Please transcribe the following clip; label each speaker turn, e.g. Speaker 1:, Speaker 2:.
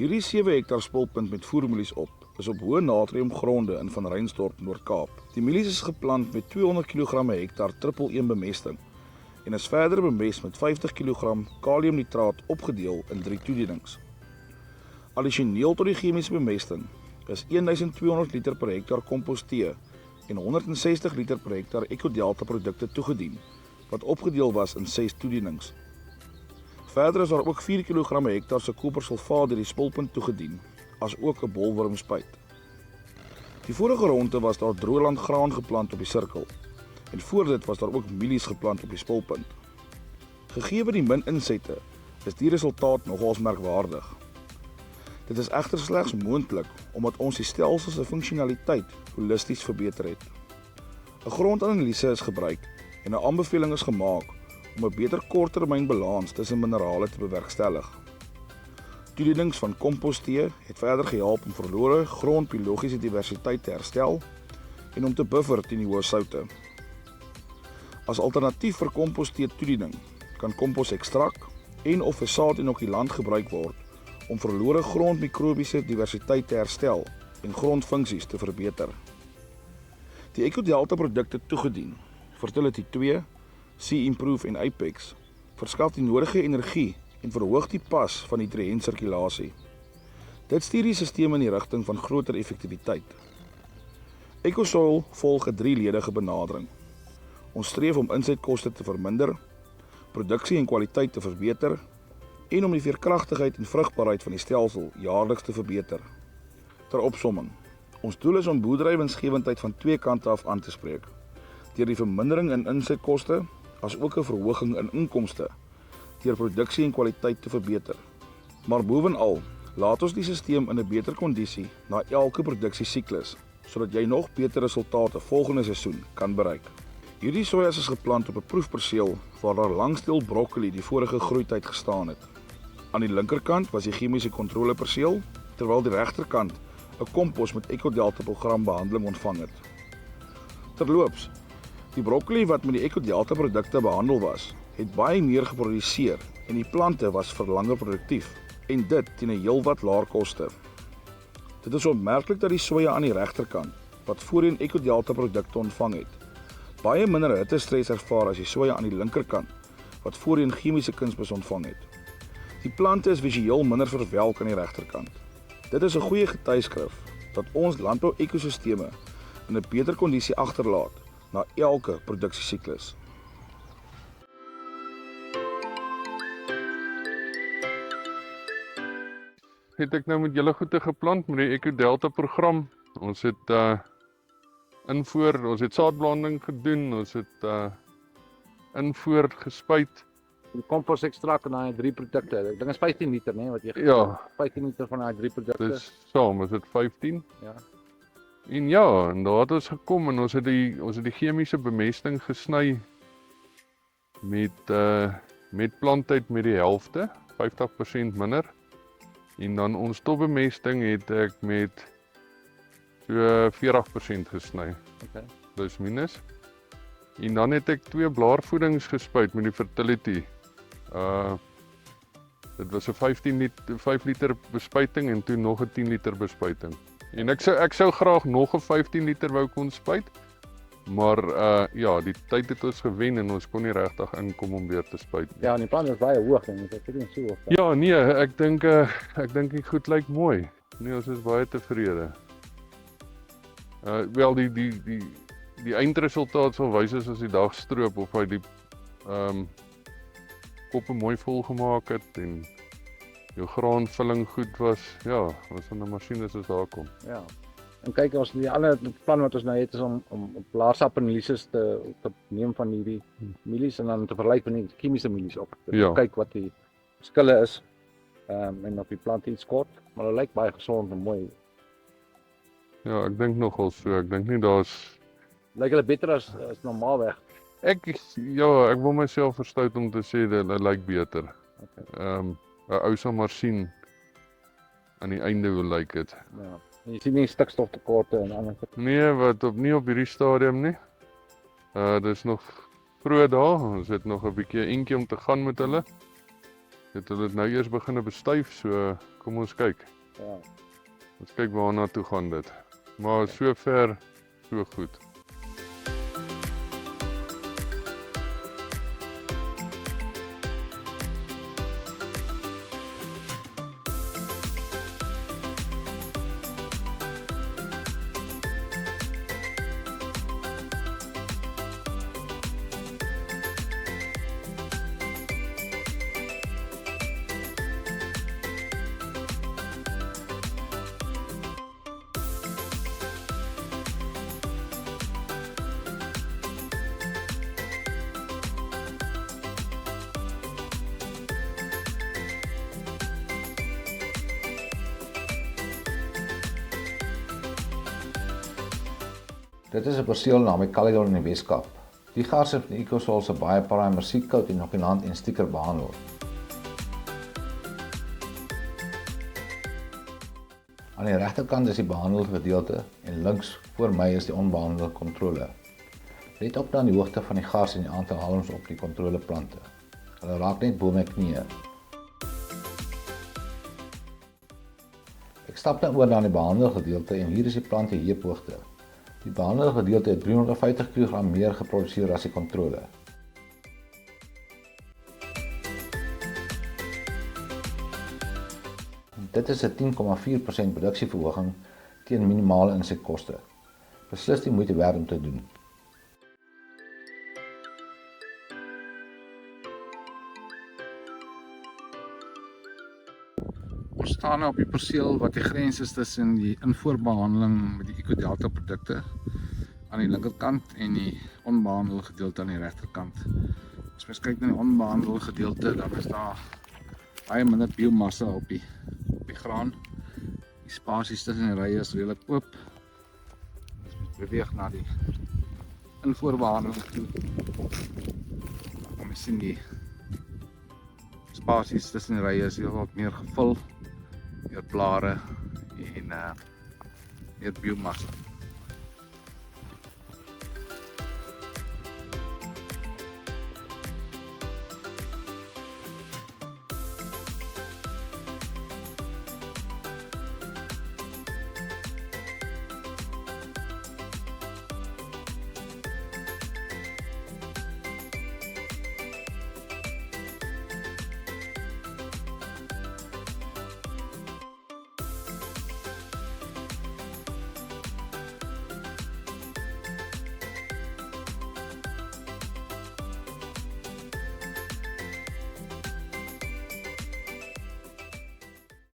Speaker 1: Hierdie 7 hektar spulpunt met voermielies op is op hoë natriumgronde in Van Reinsdorp, Noord-Kaap. Die mielies is geplant met 200 kg per hektar 111 bemesting en is verder bemest met 50 kg kaliumnitraat opgedeel in 3 toedienings. Addisioneel tot die chemiese bemesting is 1200 liter per hektar kompostee en 160 liter per hektar EcoDelta produkte toegedien, wat opgedeel was in 6 toedienings. Verder is daar ook 4 kg per hektar se kopersulfaat deur die spulpunt toegedien, as ook 'n bolwormspuit. Die vorige ronde was daar droëland graan geplant op die sirkel en voor dit was daar ook mielies geplant op die spulpunt. Gegee die min insette, is die resultaat nogals merkwaardig. Dit is egter slegs moontlik omdat ons die stelsel se funksionaliteit holisties verbeter het. 'n Grondanalise is gebruik en 'n aanbeveling is gemaak om 'n beter korttermynbalans tussen minerale te bewerkstellig. Toedienings van kompostee het verder gehelp om verlore grondbiologiese diversiteit te herstel en om te buffer teen die hoë soutte. As alternatief vir kompostee toediening kan komposekstrak en of 'n saadinokulant gebruik word om verlore grondmikrobiese diversiteit te herstel en grondfunksies te verbeter. Die EcoDelta produkte toegedien, Fertility 2, Sea Improve en Apex, verskaf die nodige energie en verhoog die pas van nutriëntsirkulasie. Dit stuur die stelsel in die rigting van groter effektiwiteit. EcoSoil volg 'n 3-ledige benadering. Ons streef om insetkoste te verminder, produksie en kwaliteit te verbeter en om die veerkragtigheid en vrugbaarheid van die stelsel jaarliks te verbeter. Ter opsomming, ons doel is om boerderywinsgewendheid van 2 kante af aan te spreek, deur die vermindering in insetkoste as ook 'n verhoging in inkomste deur produksie en kwaliteit te verbeter. Maar bovenal, laat ons die stelsel in 'n beter kondisie na elke produksiesiklus, sodat jy nog beter resultate volgende seisoen kan bereik. Hierdie sojas is geplant op 'n proefperseel waar daar langstil broccoli die vorige groeityd gestaan het. Aan die linkerkant was die chemiese kontroleperseel, terwyl die regterkant 'n kompos met EcoDelta program behandeling ontvang het. Terloops, die broccoli wat met die EcoDelta produkte behandel was, het baie meer geproduseer en die plante was vir langer produktief en dit teen 'n heelwat laer koste. Dit is opmerklik dat die soja aan die regterkant, wat voorheen EcoDelta produkte ontvang het, baie minder hittestres ervaar as die soja aan die linkerkant, wat voorheen chemiese kunsmis ontvang het. Die plante is visueel minder verwelk aan die regterkant. Dit is 'n goeie getuieskrif dat ons landbou-ekosisteme in 'n beter kondisie agterlaat na elke produksiesiklus.
Speaker 2: Het ek nou met julle goede geplant met die EcoDelta program. Ons het invoer, ons het saadblanding gedoen, ons het invoer gespuit.
Speaker 3: Die komposekstrak en daai 3 produkte. Ek dink is 15 liter, né, wat jy
Speaker 2: Ja,
Speaker 3: 15 liter van daai 3 produkte.
Speaker 2: dis saam, is dit 15.
Speaker 3: Ja.
Speaker 2: En ja, en daar het ons gekom en ons het die chemiese bemesting gesny met planttyd met die helfte, 50% minder. En dan ons topbemesting het ek met so 40% gesny,
Speaker 3: Okay.
Speaker 2: plus minus. En dan het ek 2 blaarvoedings gespuit met die Fertility. Dit was 'n 5 liter bespuiting en toe nog 'n 10 liter bespuiting. En ek sou graag nog 'n 15 liter wou kon spuit. Maar ja, die tyd het ons gewen en ons kon nie regtig inkom om weer te spuit nie.
Speaker 3: Ja, en die plant is baie hoog en dit is nie so hoog.
Speaker 2: Ja, nee, ek dink die goed lyk mooi. Nee, ons is baie tevrede. Wel die eindresultaat sal wys as die dag stroop of hy die koppe mooi vol gemaak het en jou graanvulling goed was. Ja, ons aan 'n masjien as daar kom.
Speaker 3: Ja. En kyk, ons die ander plan wat ons nou het is om blaasapanalises te neem van hierdie mielies en dan te vergelyk met die chemiese mielies op.
Speaker 2: Ja.
Speaker 3: Kyk wat die verskille is. En of die plant iets kort, maar hulle lyk baie gesond en mooi.
Speaker 2: Ja, ek dink nogal so. Ek dink nie daar's
Speaker 3: Lyk hulle beter as normaalweg.
Speaker 2: ek wil myself verstout om te sê dat hulle lyk beter.
Speaker 3: Okay.
Speaker 2: 'n Ou sal maar sien aan die einde hoe lyk dit.
Speaker 3: Ja. En jy sien nie stikstoftekorte en ander.
Speaker 2: Nee, nie op hierdie stadium nie. Dis nog vroeg daar. Ons het nog 'n bietjie eentjie om te gaan met hulle. Het hulle dit nou eers begin bestuif, so kom ons kyk.
Speaker 3: Ja.
Speaker 2: Ons kyk waarna toe gaan dit. Maar sover, so goed.
Speaker 4: Dit is 'n perseel naby Caledon in die Weskaap. Die gaars van Ecosol se baie paraai musiekkout en Hoegenaamd en stieker behandel. Aan die regterkant is die behandelde gedeelte en links voor my is die onbehandelde kontrole. Let op dan die hoogte van die gaars en die aantal halms op die kontroleplante. Hulle raak net bo my knieë. Ek stap dan oor na die behandelde gedeelte en hier is die plante heuphoogte. Die behandelde gedeelte het 350 kg meer geproduseer as die kontrole. Dit is 'n 10,4% produksieverhoging teen minimale insetkoste. Beslis die moeite werd om te doen.
Speaker 3: Ons staan nou op die perseel wat die grens is tussen die invoerbehandeling met die EcoDelta produkte aan die linkerkant en die onbehandelde gedeelte aan die regterkant. As mens kyk na die onbehandelde gedeelte, dan is daar baie minder biomassa op die graan. Die spasies tussen die rye is redelik oop. As mens beweeg na die invoerbehandeling toe, dan mens sien die spasies tussen die rye is wat meer gevul, meer blare en meer biomassa.